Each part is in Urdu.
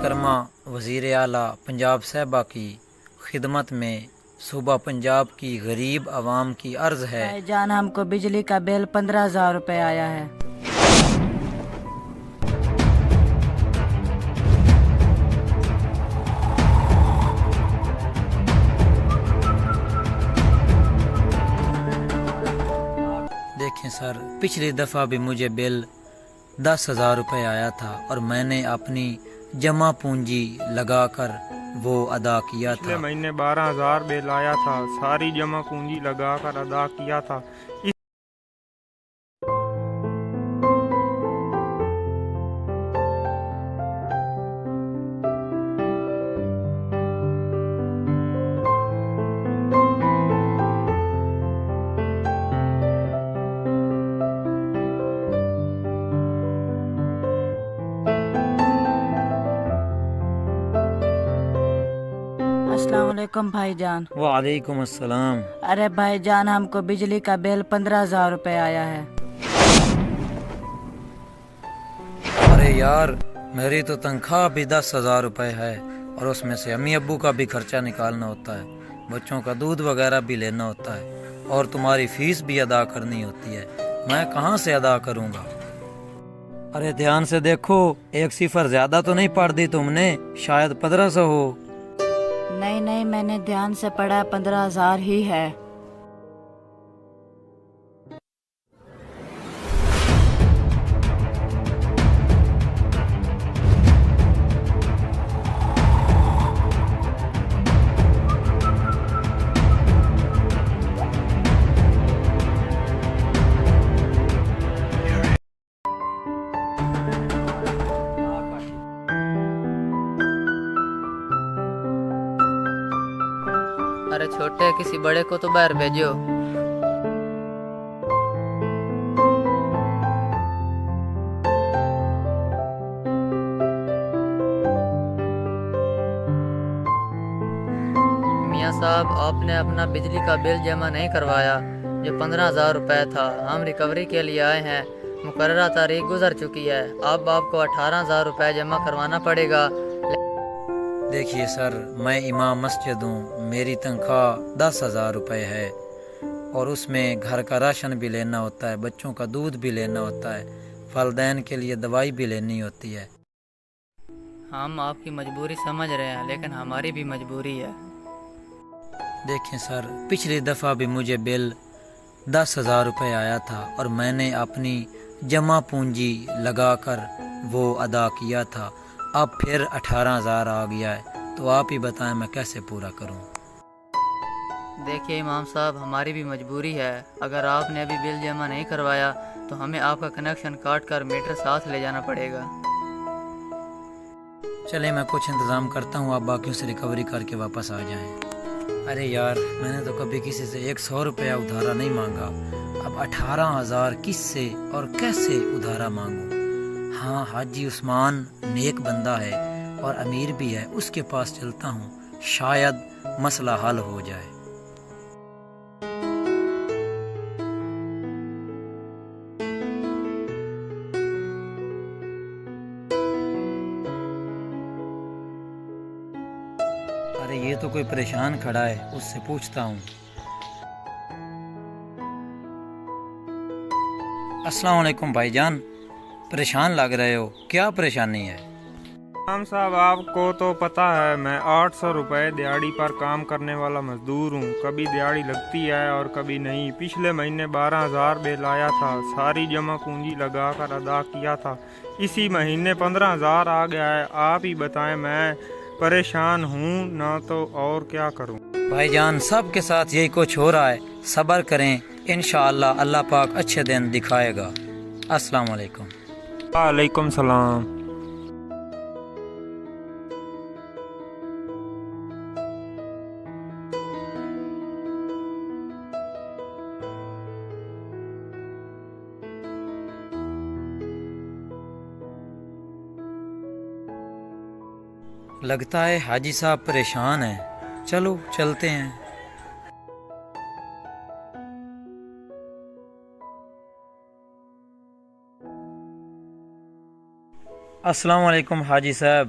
محترمہ وزیر اعلیٰ پنجاب صاحبہ کی خدمت میں صوبہ پنجاب کی غریب عوام کی عرض ہے۔ بھائی جان، ہم کو بجلی کا بل 15,000 روپے آیا ہے۔ دیکھیں سر، پچھلی دفعہ بھی مجھے بل 10,000 روپے آیا تھا اور میں نے اپنی جمع پونجی لگا کر وہ ادا کیا تھا۔ پچھلے مہینے 12,000 بل آیا تھا، ساری جمع پونجی لگا کر ادا کیا تھا۔ السلام علیکم بھائی جان۔ وعلیکم السلام۔ ارے بھائی جان، ہم کو بجلی کا بل 15,000 روپے آیا ہے۔ ارے یار، میری تو تنخواہ بھی 10,000 روپے ہے اور اس میں سے امی ابو کا بھی خرچہ نکالنا ہوتا ہے، بچوں کا دودھ وغیرہ بھی لینا ہوتا ہے اور تمہاری فیس بھی ادا کرنی ہوتی ہے۔ میں کہاں سے ادا کروں گا؟ ارے دھیان سے دیکھو، 1 صفر زیادہ تو نہیں پڑھ دی تم نے؟ شاید 1,500 ہو۔ نہیں، میں نے دھیان سے پڑھا، 15,000 ہی ہے۔ ارے چھوٹے، کسی بڑے کو تو باہر بھیجو۔ میاں صاحب، آپ نے اپنا بجلی کا بل جمع نہیں کروایا جو 15,000 روپے تھا۔ ہم ریکوری کے لیے آئے ہیں، مقررہ تاریخ گزر چکی ہے، اب آپ کو 18,000 روپے جمع کروانا پڑے گا۔ دیکھیے سر، میں امام مسجد ہوں، میری تنخواہ 10,000 روپے ہے اور اس میں گھر کا راشن بھی لینا ہوتا ہے، بچوں کا دودھ بھی لینا ہوتا ہے، والدین کے لیے دوائی بھی لینی ہوتی ہے۔ ہم آپ کی مجبوری سمجھ رہے ہیں، لیکن ہماری بھی مجبوری ہے۔ دیکھیں سر، پچھلی دفعہ بھی مجھے بل 10,000 روپے آیا تھا اور میں نے اپنی جمع پونجی لگا کر وہ ادا کیا تھا۔ اب پھر 18,000 آ گیا ہے، تو آپ ہی بتائیں میں کیسے پورا کروں؟ دیکھیے امام صاحب، ہماری بھی مجبوری ہے، اگر آپ نے ابھی بل جمع نہیں کروایا تو ہمیں آپ کا کنیکشن کاٹ کر میٹر ساتھ لے جانا پڑے گا۔ چلیں میں کچھ انتظام کرتا ہوں، آپ باقیوں سے ریکوری کر کے واپس آ جائیں۔ ارے یار، میں نے تو کبھی کسی سے 100 روپیہ ادھارا نہیں مانگا، اب 18,000 کس سے اور کیسے ادھارا مانگوں؟ ہاں، حاجی عثمان نیک بندہ ہے اور امیر بھی ہے، اس کے پاس چلتا ہوں، شاید مسئلہ حل ہو جائے۔ ارے یہ تو کوئی پریشان کھڑا ہے، اس سے پوچھتا ہوں۔ السلام علیکم بھائی جان، پریشان لگ رہے ہو، کیا پریشانی ہے؟ امام صاحب، آپ کو تو پتہ ہے میں 800 روپے دیہڑی پر کام کرنے والا مزدور ہوں، کبھی دیہڑی لگتی ہے اور کبھی نہیں۔ پچھلے مہینے 12,000 بل آیا تھا، ساری جمع پونجی لگا کر ادا کیا تھا، اسی مہینے 15,000 آ گیا ہے۔ آپ ہی بتائیں، میں پریشان ہوں نہ تو اور کیا کروں؟ بھائی جان، سب کے ساتھ یہی کچھ ہو رہا ہے، صبر کریں، انشاءاللہ اللہ پاک اچھے دن دکھائے گا۔ السلام علیکم۔ وعلیکم السلام۔ لگتا ہے حاجی صاحب پریشان ہیں، چلو چلتے ہیں۔ السلام علیکم حاجی صاحب۔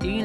3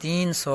300